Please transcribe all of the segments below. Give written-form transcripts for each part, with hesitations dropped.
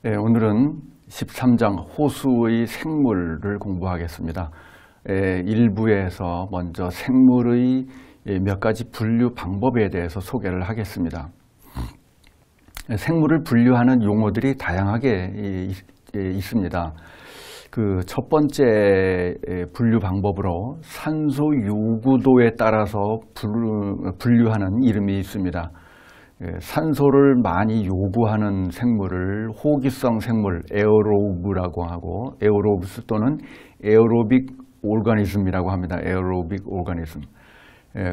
오늘은 13장 호수의 생물을 공부하겠습니다. 1부에서 먼저 생물의 몇 가지 분류 방법에 대해서 소개를 하겠습니다. 생물을 분류하는 용어들이 다양하게 있습니다. 그 첫 번째 분류 방법으로 산소 요구도에 따라서 분류하는 이름이 있습니다. 산소를 많이 요구하는 생물을 호기성 생물, 에어로브라고 하고, 에어로브스 또는 에어로빅 오르가니즘이라고 합니다. 에어로빅 오르가니즘.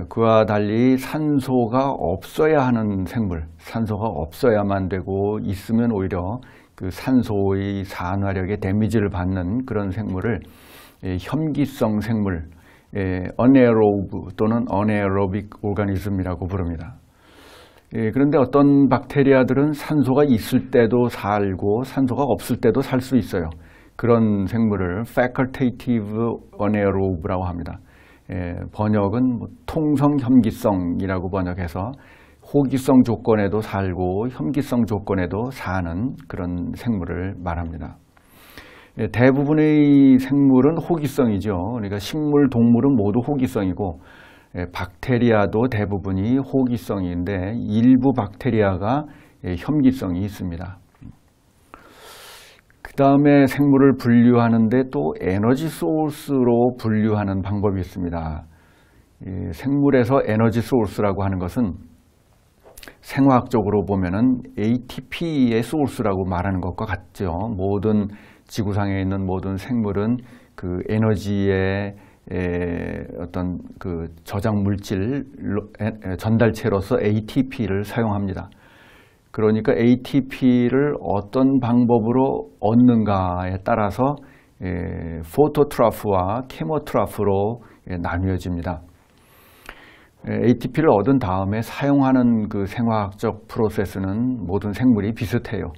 그와 달리 산소가 없어야 하는 생물, 산소가 없어야만 되고 있으면 오히려 그 산소의 산화력에 데미지를 받는 그런 생물을 혐기성 생물, 어네어로브 또는 어네어로빅 오르가니즘이라고 부릅니다. 그런데 어떤 박테리아들은 산소가 있을 때도 살고 산소가 없을 때도 살 수 있어요. 그런 생물을 facultative anaerobe라고 합니다. 번역은 통성 혐기성이라고 번역해서 호기성 조건에도 살고 혐기성 조건에도 사는 그런 생물을 말합니다. 대부분의 생물은 호기성이죠. 그러니까 식물, 동물은 모두 호기성이고 박테리아도 대부분이 호기성인데 일부 박테리아가 혐기성이 있습니다. 그 다음에 생물을 분류하는데 또 에너지 소스로 분류하는 방법이 있습니다. 생물에서 에너지 소스라고 하는 것은 생화학적으로 보면은 ATP의 소스라고 말하는 것과 같죠. 모든 지구상에 있는 모든 생물은 그 에너지의 어떤 그 저장 물질 전달체로서 ATP를 사용합니다. 그러니까 ATP를 어떤 방법으로 얻는가에 따라서 포토트로프와 케모트로프로 나뉘어집니다. ATP를 얻은 다음에 사용하는 그 생화학적 프로세스는 모든 생물이 비슷해요.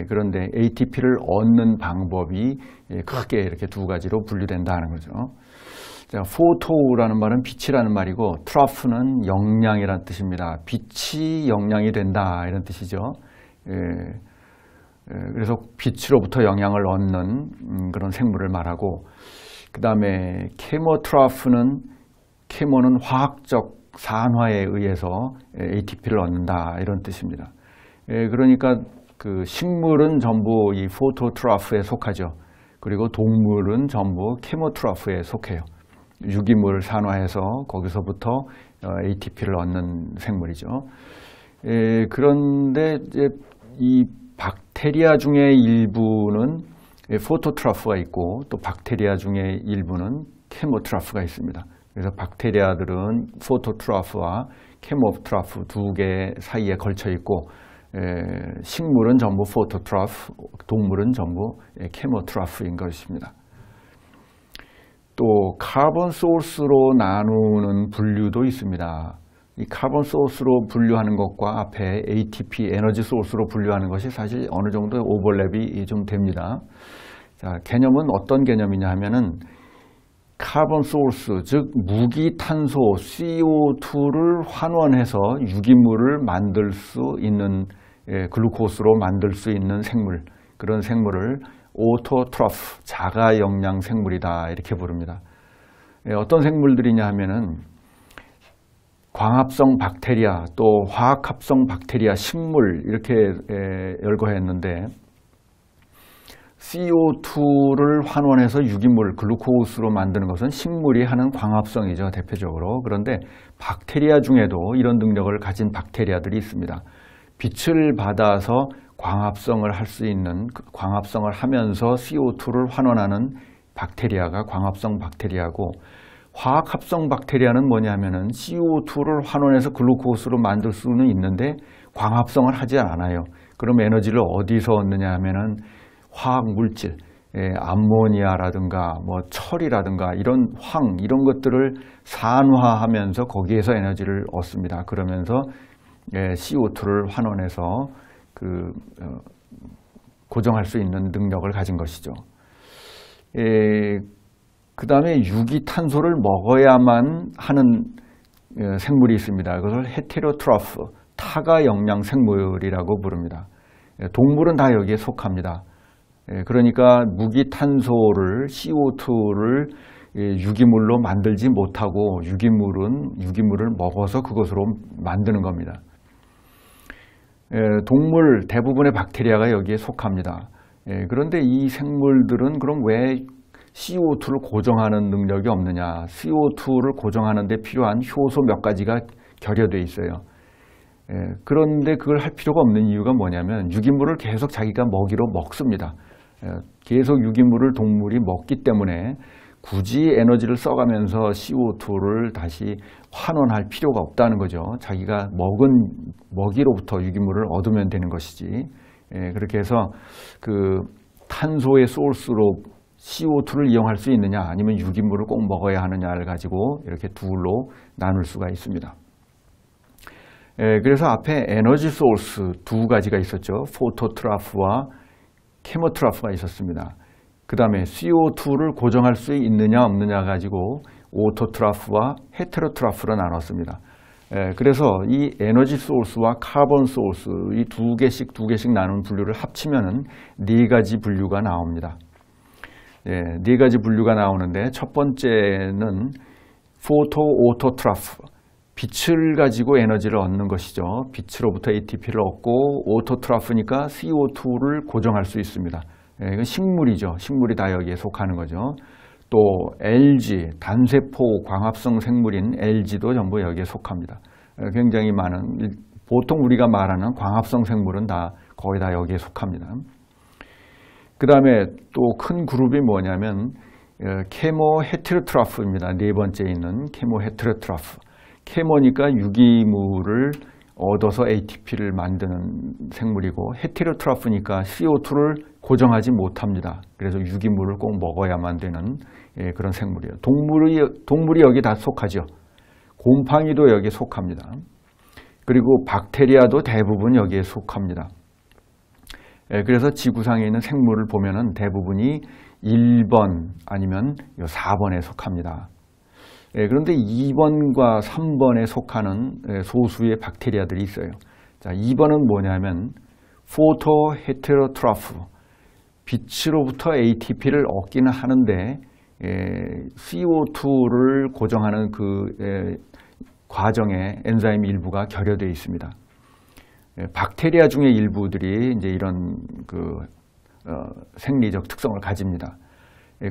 그런데 ATP를 얻는 방법이 크게 이렇게 두 가지로 분류된다는 거죠. 자, 포토라는 말은 빛이라는 말이고 트로프는 영양이라는 뜻입니다. 빛이 영양이 된다 이런 뜻이죠. 그래서 빛으로부터 영양을 얻는 그런 생물을 말하고, 그 다음에 케모는 화학적 산화에 의해서 ATP를 얻는다 이런 뜻입니다. 그러니까 그 식물은 전부 이 포토트로프에 속하죠. 그리고 동물은 전부 케모트로프에 속해요. 유기물을 산화해서 거기서부터 ATP를 얻는 생물이죠. 그런데 이제 이 박테리아 중에 일부는 포토트로프가 있고 또 박테리아 중에 일부는 케모트로프가 있습니다. 그래서 박테리아들은 포토트로프와 케모트로프 두 개 사이에 걸쳐 있고, 식물은 전부 포토트로프, 동물은 전부 케모트로프인 것입니다. 또 카본 소스로 나누는 분류도 있습니다. 이 카본 소스로 분류하는 것과 앞에 ATP 에너지 소스로 분류하는 것이 사실 어느 정도 오버랩이 좀 됩니다. 자, 개념은 어떤 개념이냐 하면은 카본 소스, 즉 무기탄소 CO2를 환원해서 유기물을 만들 수 있는, 글루코스로 만들 수 있는 생물, 그런 생물을 오토트로프, 자가 영양 생물이다 이렇게 부릅니다. 어떤 생물들이냐 하면은 광합성 박테리아, 또 화학합성 박테리아, 식물 이렇게 열거했는데 CO2를 환원해서 유기물, 글루코스로 만드는 것은 식물이 하는 광합성이죠, 대표적으로. 그런데 박테리아 중에도 이런 능력을 가진 박테리아들이 있습니다. 빛을 받아서 광합성을 할 수 있는, 광합성을 하면서 CO2를 환원하는 박테리아가 광합성 박테리아고, 화학합성 박테리아는 뭐냐면은 CO2를 환원해서 글루코스로 만들 수는 있는데 광합성을 하지 않아요. 그럼 에너지를 어디서 얻느냐 하면은 화학 물질, 암모니아라든가 뭐 철이라든가 이런 이런 것들을 산화하면서 거기에서 에너지를 얻습니다. 그러면서 CO2를 환원해서 고정할 수 있는 능력을 가진 것이죠. 그 다음에 유기탄소를 먹어야만 하는 생물이 있습니다. 그것을 헤테로트로프, 타가 영양 생물이라고 부릅니다. 동물은 다 여기에 속합니다. 그러니까 무기탄소를 CO2를 유기물로 만들지 못하고 유기물을 먹어서 그것으로 만드는 겁니다. 동물 대부분의 박테리아가 여기에 속합니다. 그런데 이 생물들은 그럼 왜 CO2를 고정하는 능력이 없느냐? CO2를 고정하는 데 필요한 효소 몇 가지가 결여되어 있어요. 그런데 그걸 할 필요가 없는 이유가 뭐냐면 유기물을 계속 자기가 먹이로 먹습니다. 계속 유기물을 동물이 먹기 때문에 굳이 에너지를 써가면서 CO2를 다시 환원할 필요가 없다는 거죠. 자기가 먹은 먹이로부터 유기물을 얻으면 되는 것이지. 그렇게 해서 그 탄소의 소스로 CO2를 이용할 수 있느냐 아니면 유기물을 꼭 먹어야 하느냐를 가지고 이렇게 둘로 나눌 수가 있습니다. 그래서 앞에 에너지 소스 두 가지가 있었죠. 포토트라프와 케모트라프가 있었습니다. 그 다음에 CO2를 고정할 수 있느냐 없느냐 가지고 오토트라프와 헤테로트라프로 나눴습니다. 그래서 이 에너지 소스와 카본 소스 이 두 개씩 나눈 분류를 합치면은 네 가지 분류가 나옵니다. 네 가지 분류가 나오는데 첫 번째는 포토 오토트라프, 빛을 가지고 에너지를 얻는 것이죠. 빛으로부터 ATP를 얻고 오토트라프니까 CO2를 고정할 수 있습니다. 이건 식물이죠. 식물이 다 여기에 속하는 거죠. 또 LG, 단세포 광합성 생물인 LG도 전부 여기에 속합니다. 굉장히 많은, 보통 우리가 말하는 광합성 생물은 다 거의 다 여기에 속합니다. 그 다음에 또 큰 그룹이 뭐냐면 케모 헤테로트라프입니다. 네 번째 있는 케모 헤테로트라프. 케모니까 유기물을 얻어서 ATP를 만드는 생물이고 헤테로트라프니까 CO2를 고정하지 못합니다. 그래서 유기물을 꼭 먹어야만 되는 그런 생물이에요. 동물이 여기 다 속하죠. 곰팡이도 여기에 속합니다. 그리고 박테리아도 대부분 여기에 속합니다. 그래서 지구상에 있는 생물을 보면은 대부분이 1번 아니면 4번에 속합니다. 그런데 2번과 3번에 속하는 소수의 박테리아들이 있어요. 자, 2번은 뭐냐면 포토 헤테로트라프, 빛으로부터 ATP를 얻기는 하는데 CO2를 고정하는 그 과정에 엔자임 일부가 결여되어 있습니다. 박테리아 중에 일부들이 이제 이런 그 생리적 특성을 가집니다.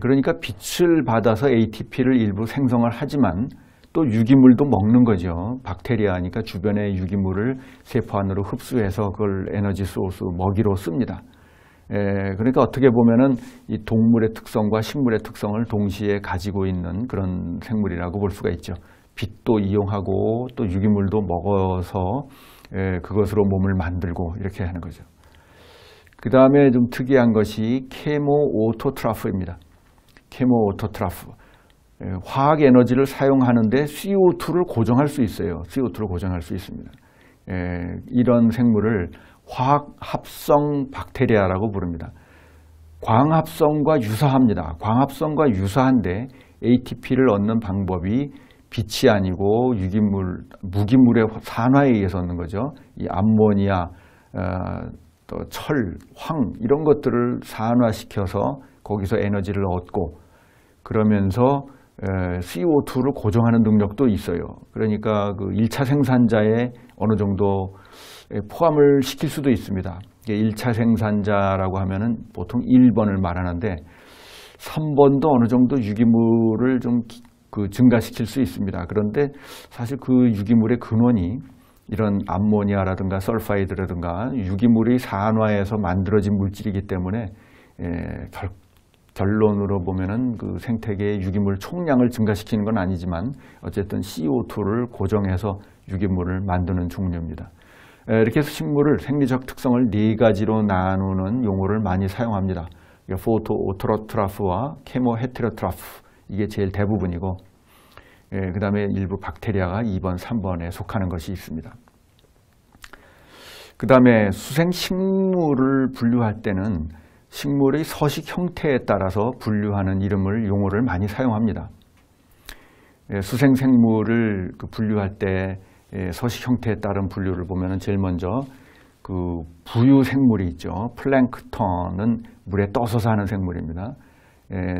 그러니까 빛을 받아서 ATP를 일부 생성을 하지만 또 유기물도 먹는 거죠. 박테리아니까 주변의 유기물을 세포 안으로 흡수해서 그걸 에너지 소스 먹이로 씁니다. 그러니까 어떻게 보면은 이 동물의 특성과 식물의 특성을 동시에 가지고 있는 그런 생물이라고 볼 수가 있죠. 빛도 이용하고 또 유기물도 먹어서 그것으로 몸을 만들고 이렇게 하는 거죠. 그 다음에 좀 특이한 것이 케모 오토트라프입니다. 케모 오토트라프. 화학 에너지를 사용하는데 CO2를 고정할 수 있어요. CO2를 고정할 수 있습니다. 이런 생물을 화학 합성 박테리아라고 부릅니다. 광합성과 유사합니다. 광합성과 유사한데 ATP를 얻는 방법이 빛이 아니고 무기물의 산화에 의해서 얻는 거죠. 이 암모니아, 또 철, 황 이런 것들을 산화시켜서 거기서 에너지를 얻고 그러면서 CO2를 고정하는 능력도 있어요. 그러니까 그 1차 생산자에 어느 정도 포함을 시킬 수도 있습니다. 1차 생산자라고 하면은 보통 1번을 말하는데 3번도 어느 정도 유기물을 좀 증가시킬 수 있습니다. 그런데 사실 그 유기물의 근원이 이런 암모니아라든가 설파이드라든가 유기물이 산화해서 만들어진 물질이기 때문에 결론으로 보면은 그 생태계의 유기물 총량을 증가시키는 건 아니지만 어쨌든 CO2를 고정해서 유기물을 만드는 종류입니다. 이렇게 해서 식물을 생리적 특성을 네 가지로 나누는 용어를 많이 사용합니다. 포토 오토트라프와 케모 헤테로트라프 이게 제일 대부분이고 그 다음에 일부 박테리아가 2번, 3번에 속하는 것이 있습니다. 그 다음에 수생식물을 분류할 때는 식물의 서식 형태에 따라서 분류하는 용어를 많이 사용합니다. 수생생물을 분류할 때 서식 형태에 따른 분류를 보면 제일 먼저 그 부유 생물이 있죠. 플랭크톤은 물에 떠서 사는 생물입니다.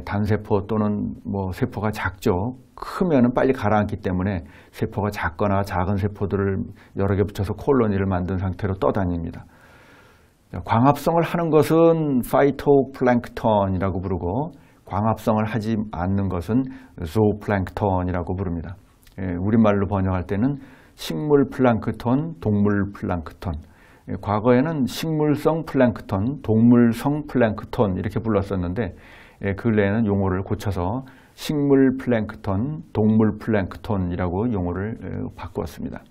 단세포 또는 뭐 세포가 작죠. 크면은 빨리 가라앉기 때문에 세포가 작거나 작은 세포들을 여러 개 붙여서 콜로니를 만든 상태로 떠다닙니다. 광합성을 하는 것은 파이토플랭크톤이라고 부르고 광합성을 하지 않는 것은 조플랭크톤이라고 부릅니다. 우리말로 번역할 때는 식물 플랑크톤, 동물 플랑크톤. 과거에는 식물성 플랑크톤, 동물성 플랑크톤 이렇게 불렀었는데 근래에는 용어를 고쳐서 식물 플랑크톤, 동물 플랑크톤이라고 용어를 바꾸었습니다.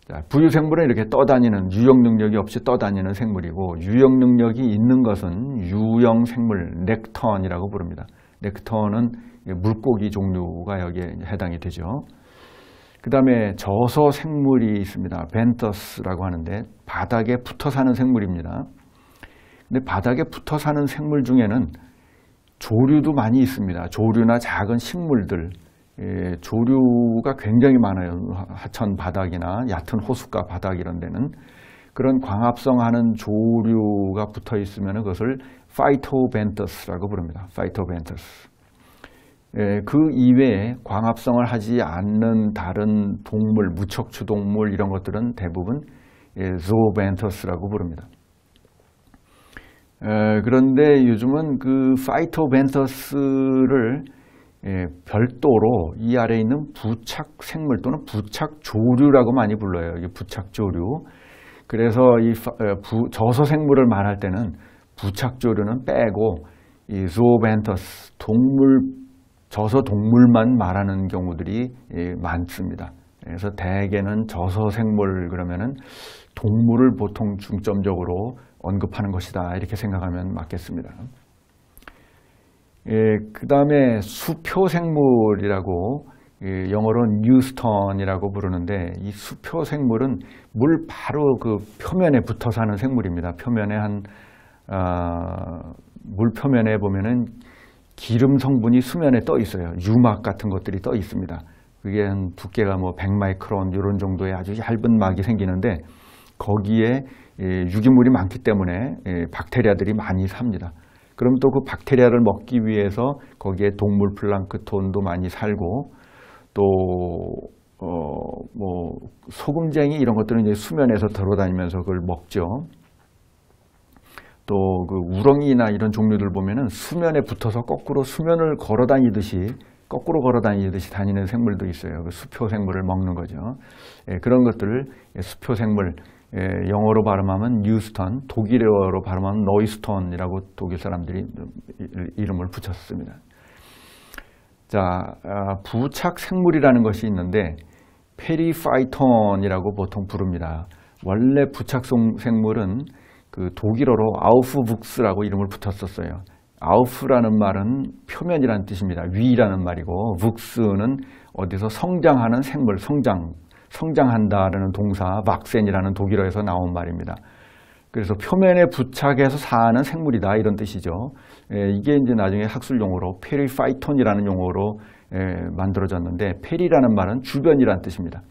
자, 부유생물은 이렇게 떠다니는, 유형 능력이 없이 떠다니는 생물이고 유형 능력이 있는 것은 유형생물, 넥턴이라고 부릅니다. 넥턴은 물고기 종류가 여기에 해당이 되죠. 그 다음에 저서생물이 있습니다. 벤터스라고 하는데 바닥에 붙어 사는 생물입니다. 근데 바닥에 붙어 사는 생물 중에는 조류도 많이 있습니다. 조류나 작은 식물들, 조류가 굉장히 많아요. 하천 바닥이나 얕은 호숫가 바닥 이런 데는 그런 광합성하는 조류가 붙어 있으면 그것을 파이토벤터스라고 부릅니다. 파이토벤터스. 그 이외에 광합성을 하지 않는 다른 동물, 무척추 동물 이런 것들은 대부분 조벤터스라고 부릅니다. 그런데 요즘은 그 파이토벤터스를 별도로 이 아래에 있는 부착생물 또는 부착조류라고 많이 불러요. 이게 부착조류. 그래서 이 저서생물을 말할 때는 부착조류는 빼고 이 조벤터스, 저서동물만 말하는 경우들이 많습니다. 그래서 대개는 저서생물 그러면은 동물을 보통 중점적으로 언급하는 것이다 이렇게 생각하면 맞겠습니다. 그 다음에 수표생물이라고 영어로는 뉴스턴이라고 부르는데 이 수표생물은 물 바로 그 표면에 붙어 사는 생물입니다. 표면에 물 표면에 보면은 기름 성분이 수면에 떠 있어요. 유막 같은 것들이 떠 있습니다. 그게 한 두께가 뭐 100마이크론 이런 정도의 아주 얇은 막이 생기는데 거기에 유기물이 많기 때문에 박테리아들이 많이 삽니다. 그럼 또 그 박테리아를 먹기 위해서 거기에 동물 플랑크톤도 많이 살고 또 뭐 소금쟁이 이런 것들은 이제 수면에서 돌아다니면서 그걸 먹죠. 또 그 우렁이나 이런 종류들 보면은 수면에 붙어서 거꾸로 수면을 거꾸로 걸어 다니듯이 다니는 생물도 있어요. 그 수표 생물을 먹는 거죠. 그런 것들을 수표 생물, 영어로 발음하면 뉴스턴, 독일어로 발음하면 노이스톤이라고 독일 사람들이 이름을 붙였습니다. 자, 부착 생물이라는 것이 있는데 페리파이톤이라고 보통 부릅니다. 원래 부착 생물은 그 독일어로 아우프북스라고 이름을 붙였었어요. 아우프라는 말은 표면이라는 뜻입니다. 위라는 말이고 북스는 어디서 성장하는 생물, 성장한다라는 동사 왁센이라는 독일어에서 나온 말입니다. 그래서 표면에 부착해서 사는 생물이다 이런 뜻이죠. 이게 이제 나중에 학술 용어로 페리파이톤이라는 용어로 만들어졌는데 페리라는 말은 주변이라는 뜻입니다.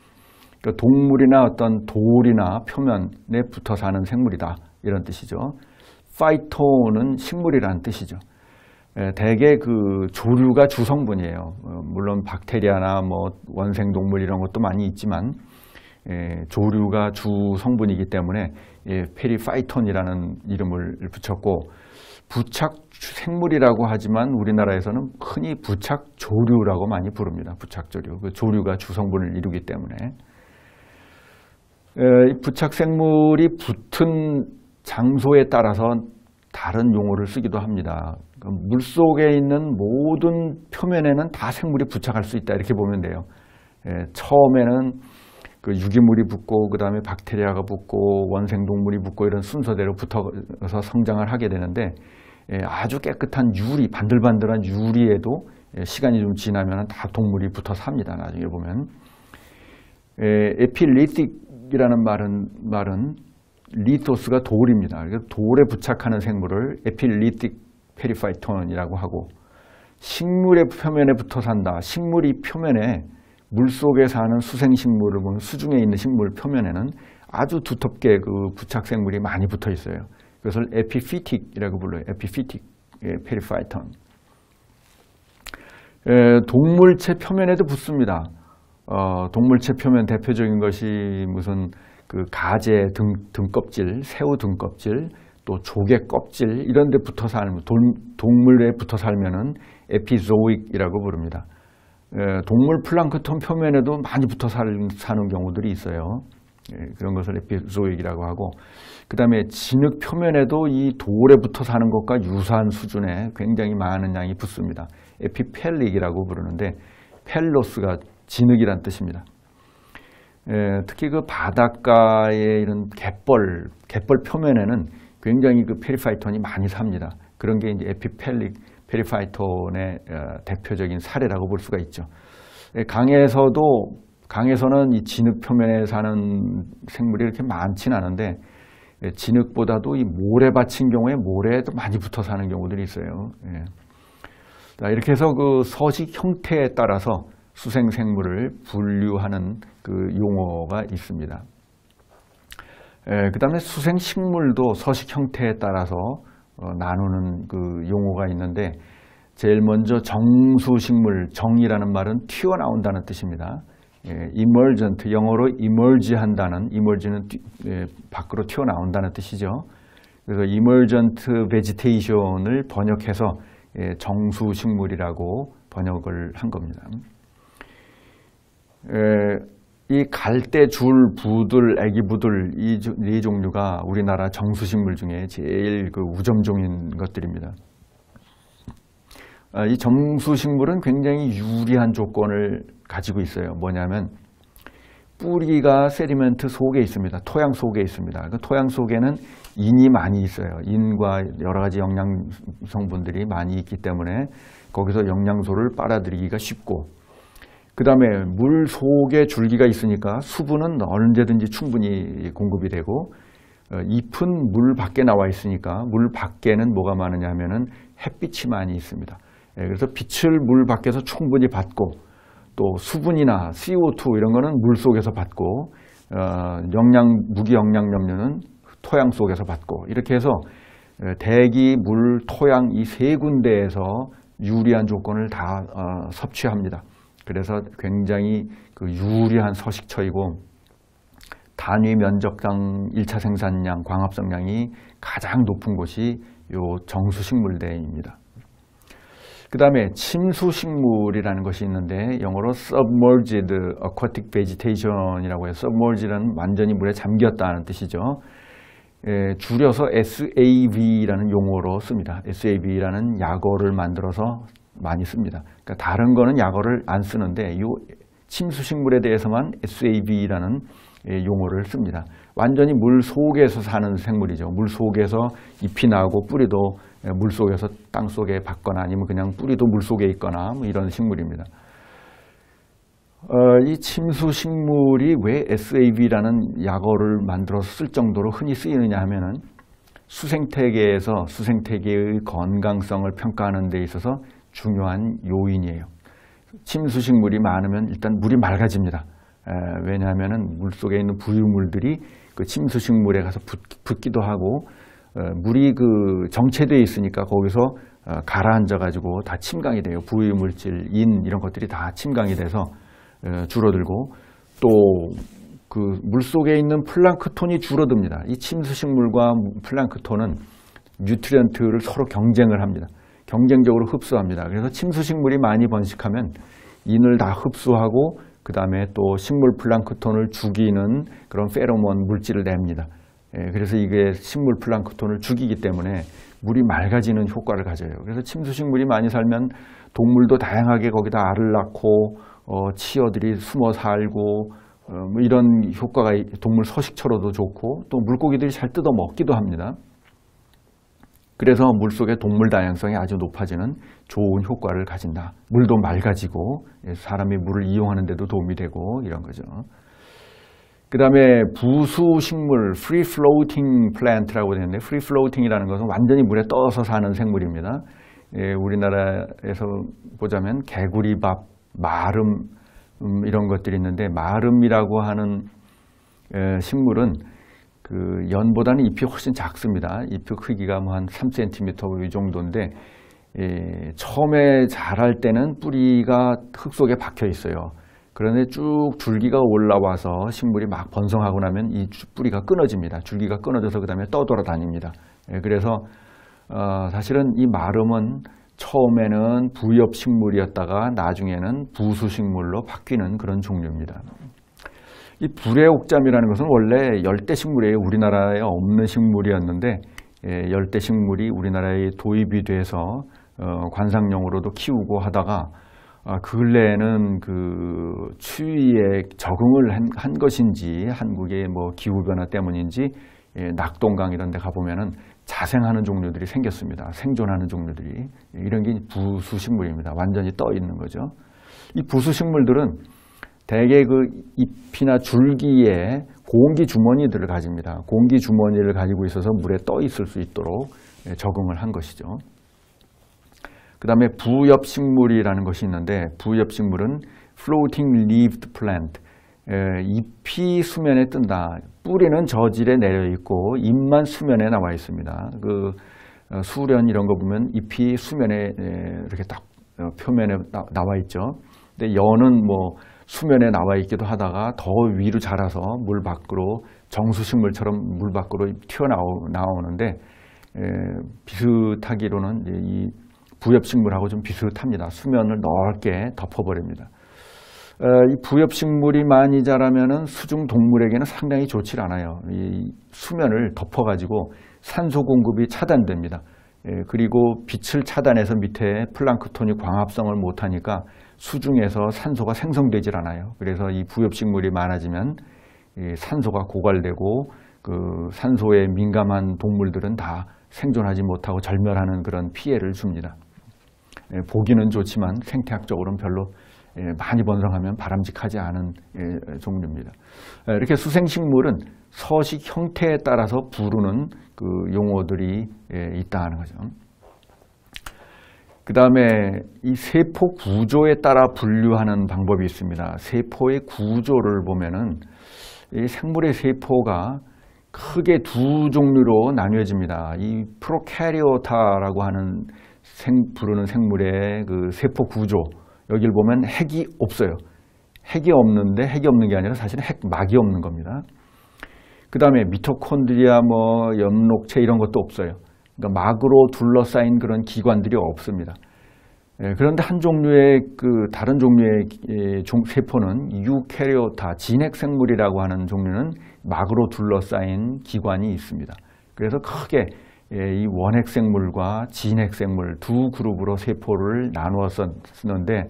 그러니까 동물이나 어떤 돌이나 표면에 붙어 사는 생물이다 이런 뜻이죠. 파이토는 식물이라는 뜻이죠. 대개 그 조류가 주성분이에요. 물론 박테리아나 뭐 원생동물 이런 것도 많이 있지만 조류가 주성분이기 때문에 페리파이톤이라는 이름을 붙였고 부착 생물이라고 하지만 우리나라에서는 흔히 부착 조류라고 많이 부릅니다. 부착 조류. 그 조류가 주성분을 이루기 때문에 이 부착 생물이 붙은 장소에 따라서 다른 용어를 쓰기도 합니다. 물속에 있는 모든 표면에는 다 생물이 부착할 수 있다 이렇게 보면 돼요. 처음에는 그 유기물이 붙고 그 다음에 박테리아가 붙고 원생동물이 붙고 이런 순서대로 붙어서 성장을 하게 되는데 아주 깨끗한 유리, 반들반들한 유리에도 시간이 좀 지나면 다 동물이 붙어 삽니다. 나중에 보면 에필리틱이라는 말은 리토스가 돌입니다. 돌에 부착하는 생물을 에필리틱 페리파이톤이라고 하고 식물의 표면에 붙어 산다. 식물이 표면에 물속에 사는 수생식물을 보면 수중에 있는 식물 표면에는 아주 두텁게 그 부착생물이 많이 붙어 있어요. 그것을 에피피틱이라고 불러요. 에피피틱 페리파이톤. 동물체 표면에도 붙습니다. 동물체 표면 대표적인 것이 무슨 그 가재 등껍질, 새우 등껍질, 또 조개 껍질 이런 데 붙어 살면, 동물에 붙어 살면은 에피조익이라고 부릅니다. 동물 플랑크톤 표면에도 많이 붙어 사는 경우들이 있어요. 그런 것을 에피조익이라고 하고, 그 다음에 진흙 표면에도 이 돌에 붙어 사는 것과 유사한 수준의 굉장히 많은 양이 붙습니다. 에피펠릭이라고 부르는데, 펠로스가 진흙이란 뜻입니다. 특히 그 바닷가의 이런 갯벌 표면에는 굉장히 그 페리파이톤이 많이 삽니다. 그런 게 이제 에피펠릭 페리파이톤의 대표적인 사례라고 볼 수가 있죠. 강에서는 이 진흙 표면에 사는 생물이 이렇게 많지는 않은데, 진흙보다도 이 모래밭인 경우에 모래에도 많이 붙어 사는 경우들이 있어요. 자, 이렇게 해서 그 서식 형태에 따라서 수생 생물을 분류하는 그 용어가 있습니다. 그 다음에 수생 식물도 서식 형태에 따라서 나누는 그 용어가 있는데, 제일 먼저 정수식물, 정이라는 말은 튀어나온다는 뜻입니다. emergent, 영어로 emerge한다는, emerge는 밖으로 튀어나온다는 뜻이죠. 그래서 emergent vegetation을 번역해서 정수식물이라고 번역을 한 겁니다. 이 갈대줄, 부들, 애기부들 이 네 종류가 우리나라 정수식물 중에 제일 그 우점종인 것들입니다. 이 정수식물은 굉장히 유리한 조건을 가지고 있어요. 뭐냐면 뿌리가 세디멘트 속에 있습니다. 토양 속에 있습니다. 그 토양 속에는 인이 많이 있어요. 인과 여러 가지 영양 성분들이 많이 있기 때문에 거기서 영양소를 빨아들이기가 쉽고, 그 다음에 물 속에 줄기가 있으니까 수분은 언제든지 충분히 공급이 되고, 잎은 물 밖에 나와 있으니까 물 밖에는 뭐가 많으냐 하면은 햇빛이 많이 있습니다. 그래서 빛을 물 밖에서 충분히 받고, 또 수분이나 CO2 이런 거는 물 속에서 받고, 무기영양염료는 토양 속에서 받고, 이렇게 해서 대기, 물, 토양 이 세 군데에서 유리한 조건을 다 섭취합니다. 그래서 굉장히 그 유리한 서식처이고, 단위 면적당 1차 생산량, 광합성량이 가장 높은 곳이 요 정수식물대입니다. 그 다음에 침수식물이라는 것이 있는데, 영어로 submerged aquatic vegetation이라고 해서, submerged는 완전히 물에 잠겼다는 뜻이죠. 줄여서 SAV라는 용어로 씁니다. SAV라는 약어를 만들어서 많이 씁니다. 그러니까 다른 거는 약어를 안 쓰는데 이 침수식물에 대해서만 SAV라는 용어를 씁니다. 완전히 물 속에서 사는 생물이죠. 물 속에서 잎이 나고 뿌리도 물 속에서 땅 속에 받거나 아니면 그냥 뿌리도 물 속에 있거나 뭐 이런 식물입니다. 이 침수식물이 왜 SAV라는 약어를 만들어서 쓸 정도로 흔히 쓰이느냐 하면은 수생태계에서 수생태계의 건강성을 평가하는 데 있어서 중요한 요인이에요. 침수식물이 많으면 일단 물이 맑아집니다. 왜냐하면은 물 속에 있는 부유물들이 그 침수식물에 가서 붙기도 하고, 물이 그 정체되어 있으니까 거기서 가라앉아 가지고 다 침강이 돼요. 부유물질, 인 이런 것들이 다 침강이 돼서 줄어들고, 또 그 물속에 있는 플랑크톤이 줄어듭니다. 이 침수식물과 플랑크톤은 뉴트리언트를 서로 경쟁을 합니다. 경쟁적으로 흡수합니다. 그래서 침수식물이 많이 번식하면 인을 다 흡수하고, 그 다음에 또 식물 플랑크톤을 죽이는 그런 페로몬 물질을 냅니다. 그래서 이게 식물 플랑크톤을 죽이기 때문에 물이 맑아지는 효과를 가져요. 그래서 침수식물이 많이 살면 동물도 다양하게 거기다 알을 낳고 치어들이 숨어 살고, 뭐 이런 효과가 동물 서식처로도 좋고, 또 물고기들이 잘 뜯어 먹기도 합니다. 그래서 물속의 동물 다양성이 아주 높아지는 좋은 효과를 가진다. 물도 맑아지고 사람이 물을 이용하는 데도 도움이 되고 이런 거죠. 그 다음에 부수식물, free floating plant라고 되어 있는데, free floating이라는 것은 완전히 물에 떠서 사는 생물입니다. 우리나라에서 보자면 개구리밥, 마름 이런 것들이 있는데, 마름이라고 하는 식물은 그 연보다는 잎이 훨씬 작습니다. 잎 크기가 뭐 한 3cm 이 정도인데 처음에 자랄 때는 뿌리가 흙 속에 박혀 있어요. 그런데 쭉 줄기가 올라와서 식물이 막 번성하고 나면 이 뿌리가 끊어집니다. 줄기가 끊어져서 그 다음에 떠돌아다닙니다. 그래서 사실은 이 마름은 처음에는 부엽식물이었다가 나중에는 부수식물로 바뀌는 그런 종류입니다. 이 불의 옥잠이라는 것은 원래 열대식물이에요. 우리나라에 없는 식물이었는데 열대식물이 우리나라에 도입이 돼서 관상용으로도 키우고 하다가 근래에는 그 추위에 적응을 한 것인지 한국의 뭐 기후변화 때문인지 낙동강 이런 데 가보면은 자생하는 종류들이 생겼습니다. 생존하는 종류들이. 이런 게 부수식물입니다. 완전히 떠 있는 거죠. 이 부수식물들은 대개 그 잎이나 줄기에 공기 주머니들을 가집니다. 공기 주머니를 가지고 있어서 물에 떠 있을 수 있도록 적응을 한 것이죠. 그 다음에 부엽식물이라는 것이 있는데 부엽식물은 floating leaved plant, 잎이 수면에 뜬다. 뿌리는 저질에 내려 있고 잎만 수면에 나와 있습니다. 그 수련 이런 거 보면 잎이 수면에 이렇게 딱 표면에 나와 있죠. 근데 연은 뭐 수면에 나와 있기도 하다가 더 위로 자라서 물 밖으로 정수식물처럼 물 밖으로 튀어나오는데 비슷하기로는 이 부엽식물하고 좀 비슷합니다. 수면을 넓게 덮어버립니다. 이 부엽식물이 많이 자라면은 수중 동물에게는 상당히 좋지 않아요. 이 수면을 덮어가지고 산소 공급이 차단됩니다. 그리고 빛을 차단해서 밑에 플랑크톤이 광합성을 못하니까 수중에서 산소가 생성되질 않아요. 그래서 이 부엽식물이 많아지면 이 산소가 고갈되고 그 산소에 민감한 동물들은 다 생존하지 못하고 절멸하는 그런 피해를 줍니다. 보기는 좋지만 생태학적으로는 별로 많이 번성하면 바람직하지 않은 종류입니다. 이렇게 수생식물은 서식 형태에 따라서 부르는 그 용어들이 있다는 거죠. 그 다음에 이 세포 구조에 따라 분류하는 방법이 있습니다. 세포의 구조를 보면은 이 생물의 세포가 크게 두 종류로 나뉘어집니다. 이 프로캐리오타라고 하는 부르는 생물의 그 세포 구조, 여기를 보면 핵이 없어요. 핵이 없는데 핵이 없는 게 아니라 사실은 핵막이 없는 겁니다. 그 다음에 미토콘드리아, 뭐 엽록체 이런 것도 없어요. 그러니까 막으로 둘러싸인 그런 기관들이 없습니다. 그런데 한 종류의 그 다른 종류의 세포는 유캐리오타, 진핵생물이라고 하는 종류는 막으로 둘러싸인 기관이 있습니다. 그래서 크게 이 원핵생물과 진핵생물 두 그룹으로 세포를 나누었었는데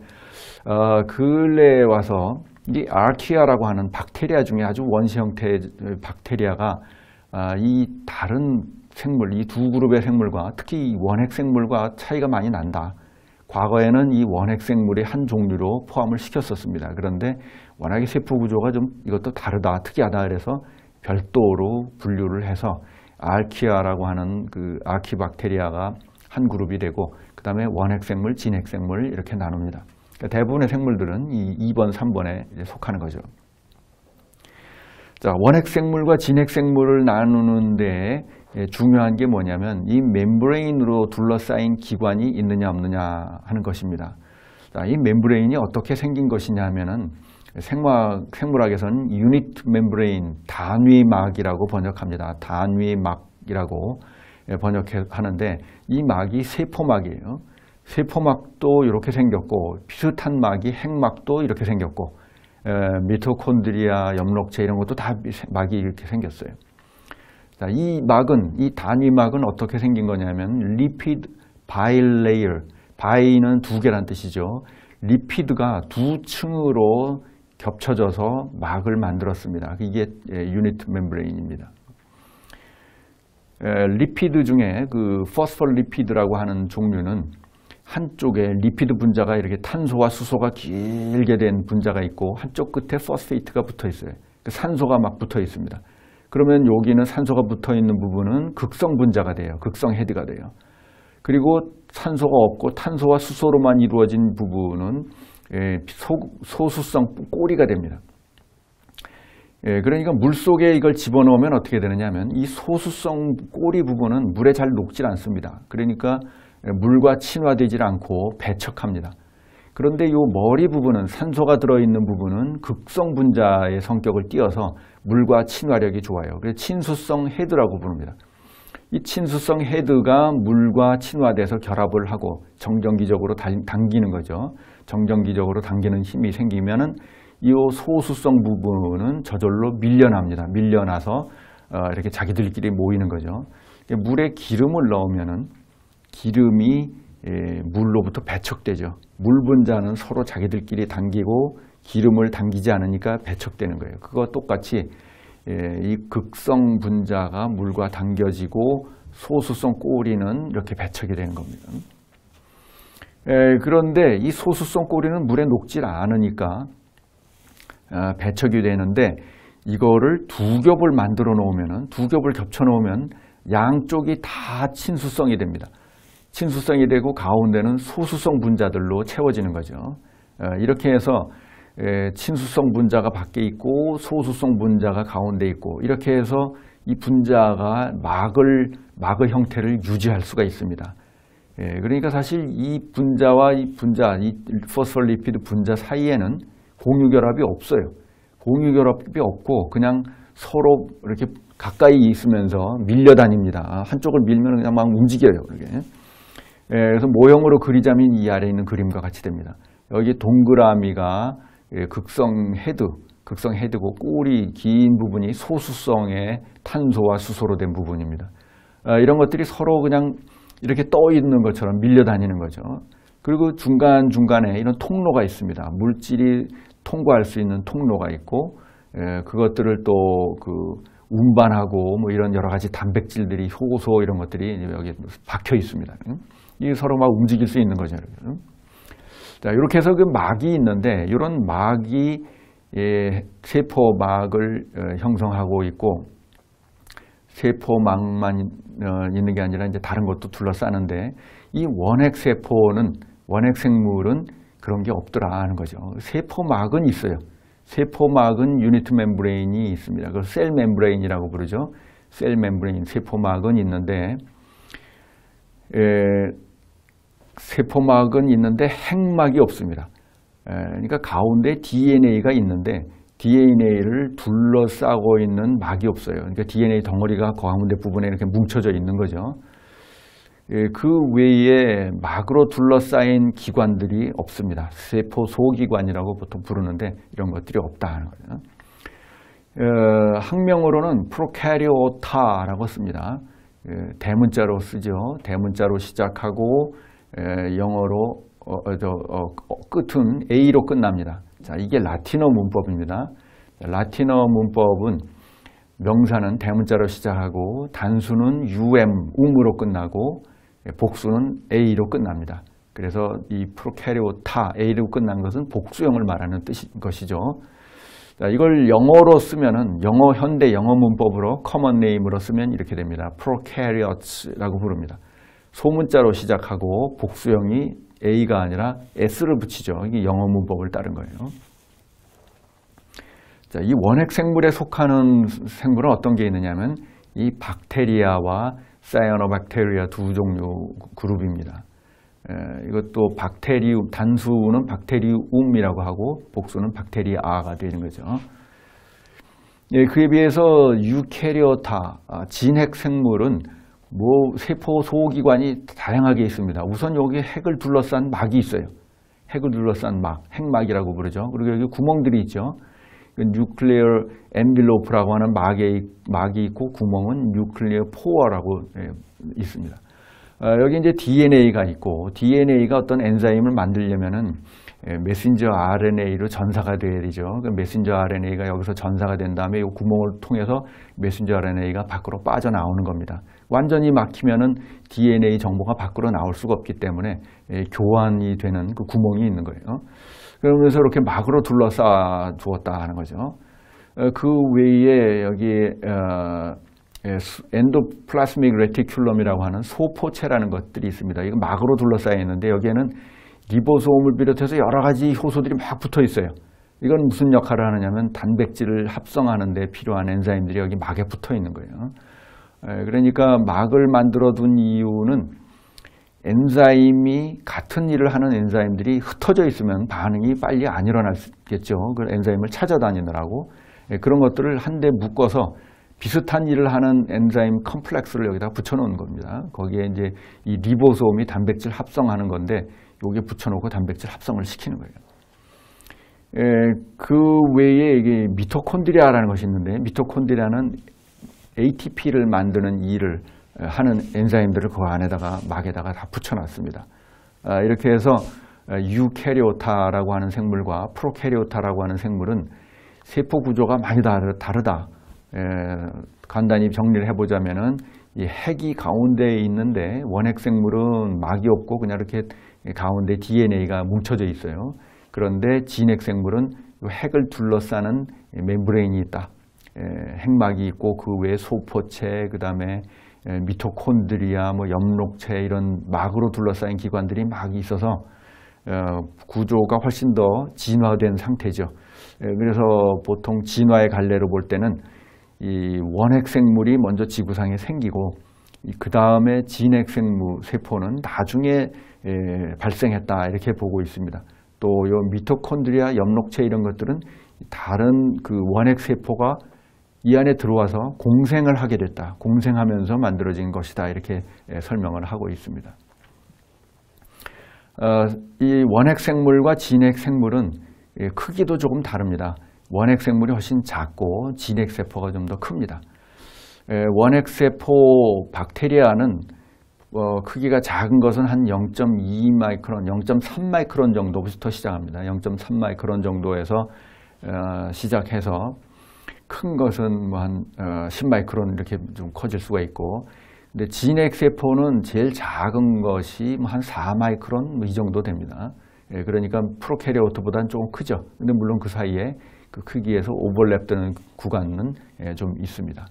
근래에 와서 이 아키아라고 하는 박테리아 중에 아주 원시 형태의 박테리아가 이 다른 생물, 이 두 그룹의 생물과 특히 원핵생물과 차이가 많이 난다. 과거에는 이 원핵생물의 한 종류로 포함을 시켰었습니다. 그런데 워낙에 세포 구조가 좀 이것도 다르다, 특이하다 그래서 별도로 분류를 해서 알키아라고 하는 그 아키박테리아가 한 그룹이 되고 그 다음에 원핵생물, 진핵생물 이렇게 나눕니다. 그러니까 대부분의 생물들은 이 2번, 3번에 속하는 거죠. 자, 원핵생물과 진핵생물을 나누는데 중요한 게 뭐냐면 이 멤브레인으로 둘러싸인 기관이 있느냐 없느냐 하는 것입니다. 자, 이 멤브레인이 어떻게 생긴 것이냐 하면은 생물학에서는 유닛 멤브레인, 단위막이라고 번역합니다. 단위막이라고 번역하는데 이 막이 세포막이에요. 세포막도 이렇게 생겼고 비슷한 막이 핵막도 이렇게 생겼고 미토콘드리아, 엽록체 이런 것도 다 막이 이렇게 생겼어요. 자, 이 막은, 이 단위막은 어떻게 생긴 거냐면 리피드 바이레이어, 바이는 두 개란 뜻이죠. 리피드가 두 층으로 겹쳐져서 막을 만들었습니다. 이게 유닛 멤브레인입니다. 리피드 중에 그 포스폴리피드라고 하는 종류는 한쪽에 리피드 분자가 이렇게 탄소와 수소가 길게 된 분자가 있고 한쪽 끝에 포스페이트가 붙어 있어요. 산소가 막 붙어 있습니다. 그러면 여기는 산소가 붙어 있는 부분은 극성 분자가 돼요. 극성 헤드가 돼요. 그리고 산소가 없고 탄소와 수소로만 이루어진 부분은 소수성 꼬리가 됩니다. 그러니까 물속에 이걸 집어넣으면 어떻게 되느냐 하면 이 소수성 꼬리 부분은 물에 잘 녹질 않습니다. 그러니까 물과 친화되질 않고 배척합니다. 그런데 이 머리 부분은 산소가 들어있는 부분은 극성 분자의 성격을 띄어서 물과 친화력이 좋아요. 그래서 친수성 헤드라고 부릅니다. 이 친수성 헤드가 물과 친화돼서 결합을 하고 정전기적으로 당기는 거죠. 정전기적으로 당기는 힘이 생기면은 이 소수성 부분은 저절로 밀려납니다. 밀려나서 이렇게 자기들끼리 모이는 거죠. 물에 기름을 넣으면은 기름이 물로부터 배척되죠. 물 분자는 서로 자기들끼리 당기고 기름을 당기지 않으니까 배척되는 거예요. 그거 똑같이 이 극성 분자가 물과 당겨지고 소수성 꼬리는 이렇게 배척이 되는 겁니다. 그런데 이 소수성 꼬리는 물에 녹질 않으니까 배척이 되는데 이거를 두 겹을 만들어 놓으면 두 겹을 겹쳐 놓으면 양쪽이 다 친수성이 됩니다. 친수성이 되고 가운데는 소수성 분자들로 채워지는 거죠. 이렇게 해서 친수성 분자가 밖에 있고 소수성 분자가 가운데 있고 이렇게 해서 이 분자가 막의 형태를 유지할 수가 있습니다. 그러니까 사실 이 분자와 이 포스폴리피드 분자 사이에는 공유결합이 없어요. 공유결합이 없고 그냥 서로 이렇게 가까이 있으면서 밀려다닙니다. 한쪽을 밀면 그냥 막 움직여요. 이렇게. 그래서 모형으로 그리자면 이 아래에 있는 그림과 같이 됩니다. 여기 동그라미가 극성 헤드고 꼬리 긴 부분이 소수성의 탄소와 수소로 된 부분입니다. 이런 것들이 서로 그냥 이렇게 떠 있는 것처럼 밀려다니는 거죠. 그리고 중간중간에 이런 통로가 있습니다. 물질이 통과할 수 있는 통로가 있고 그것들을 또 운반하고 뭐 이런 여러 가지 단백질들이 효소 이런 것들이 여기 박혀 있습니다. 이게 서로 막 움직일 수 있는 거죠. 자, 이렇게 해서 그 막이 있는데 이런 막이 세포막을 형성하고 있고 세포막만 있는 게 아니라 이제 다른 것도 둘러싸는데 이 원핵생물은 그런 게 없더라 하는 거죠. 세포막은 있어요. 세포막은 유니트 멤브레인이 있습니다. 그걸 셀 멤브레인이라고 부르죠. 셀 멤브레인, 세포막은 있는데 세포막은 있는데 핵막이 없습니다. 그러니까 가운데 DNA가 있는데 DNA를 둘러싸고 있는 막이 없어요. 그러니까 DNA 덩어리가 가운데 부분에 이렇게 뭉쳐져 있는 거죠. 그 외에 막으로 둘러싸인 기관들이 없습니다. 세포 소기관이라고 보통 부르는데 이런 것들이 없다 하는 거죠. 학명으로는 프로카리오타라고 씁니다. 대문자로 쓰죠. 대문자로 시작하고 영어로 끝은 A로 끝납니다. 자, 이게 라틴어 문법입니다. 라틴어 문법은 명사는 대문자로 시작하고 단수는 um으로 끝나고 복수는 A로 끝납니다. 그래서 이 프로카리오타 A로 끝난 것은 복수형을 말하는 것이죠. 자, 이걸 영어로 쓰면은 현대 영어 문법으로 커먼 네임으로 쓰면 이렇게 됩니다. 프로카리오츠라고 부릅니다. 소문자로 시작하고 복수형이 A가 아니라 S를 붙이죠. 이게 영어 문법을 따른 거예요. 자, 이 원핵 생물에 속하는 생물은 어떤 게 있느냐면 이 박테리아와 사이아노박테리아 두 종류 그룹입니다. 이것도 박테리움, 단수는 박테리움이라고 하고 복수는 박테리아가 되는 거죠. 그에 비해서 유캐리오타, 진핵 생물은 세포 소기관이 다양하게 있습니다. 우선 여기 핵을 둘러싼 막이 있어요. 핵을 둘러싼 막, 핵막이라고 부르죠. 그리고 여기 구멍들이 있죠. 뉴클리어 엔빌로프라고 하는 막이 있고 구멍은 뉴클리어 포어라고 있습니다. 여기 이제 DNA가 있고 DNA가 어떤 엔자임을 만들려면은 메신저 RNA로 전사가 돼야 되죠. 그 메신저 RNA가 여기서 전사가 된 다음에 이 구멍을 통해서 메신저 RNA가 밖으로 빠져나오는 겁니다. 완전히 막히면은 DNA 정보가 밖으로 나올 수가 없기 때문에 교환이 되는 그 구멍이 있는 거예요. 그러면서 이렇게 막으로 둘러싸 주었다 하는 거죠. 그 외에 여기 엔도플라스믹 레티큘럼이라고 하는 소포체라는 것들이 있습니다. 이거 막으로 둘러싸여 있는데 여기에는 리보솜을 비롯해서 여러 가지 효소들이 막 붙어 있어요. 이건 무슨 역할을 하느냐면 단백질을 합성하는 데 필요한 엔자임들이 여기 막에 붙어 있는 거예요. 그러니까 막을 만들어 둔 이유는 엔자임이 같은 일을 하는 엔자임들이 흩어져 있으면 반응이 빨리 안 일어나겠죠. 그 엔자임을 찾아다니느라고. 그런 것들을 한데 묶어서 비슷한 일을 하는 엔자임 컴플렉스를 여기다 붙여놓은 겁니다. 거기에 이제 이 리보솜이 단백질 합성하는 건데 여기에 붙여놓고 단백질 합성을 시키는 거예요. 그 외에 이게 미토콘드리아라는 것이 있는데 미토콘드리아는 ATP를 만드는 일을 하는 엔자임들을 그 안에다가 막에다가 다 붙여놨습니다. 이렇게 해서 유캐리오타라고 하는 생물과 프로캐리오타라고 하는 생물은 세포 구조가 많이 다르다. 간단히 정리를 해보자면은 이 핵이 가운데에 있는데 원핵 생물은 막이 없고 그냥 이렇게 가운데 DNA가 뭉쳐져 있어요. 그런데 진핵 생물은 핵을 둘러싸는 멤브레인이 있다. 핵막이 있고 그 외에 소포체, 그 다음에 미토콘드리아, 뭐 엽록체 이런 막으로 둘러싸인 기관들이 막 있어서 구조가 훨씬 더 진화된 상태죠. 그래서 보통 진화의 갈래로 볼 때는 이 원핵 생물이 먼저 지구상에 생기고 그 다음에 진핵 생물 세포는 나중에 발생했다 이렇게 보고 있습니다. 또 요 미토콘드리아, 엽록체 이런 것들은 다른 그 원핵 세포가 이 안에 들어와서 공생을 하게 됐다. 공생하면서 만들어진 것이다. 이렇게 설명을 하고 있습니다. 이 원핵 생물과 진핵 생물은 크기도 조금 다릅니다. 원핵 생물이 훨씬 작고 진핵 세포가 좀 더 큽니다. 원핵 세포 박테리아는 크기가 작은 것은 한 0.2 마이크론, 0.3 마이크론 정도부터 시작합니다. 0.3 마이크론 정도에서 시작해서 큰 것은 뭐 한 10 마이크론 이렇게 좀 커질 수가 있고, 근데 진핵 세포는 제일 작은 것이 뭐 한 4 마이크론 뭐 이 정도 됩니다. 그러니까 프로캐리오트보다는 조금 크죠. 근데 물론 그 사이에 그 크기에서 오버랩되는 구간은 좀 있습니다.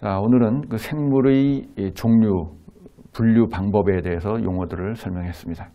자, 오늘은 그 생물의 종류, 분류 방법에 대해서 용어들을 설명했습니다.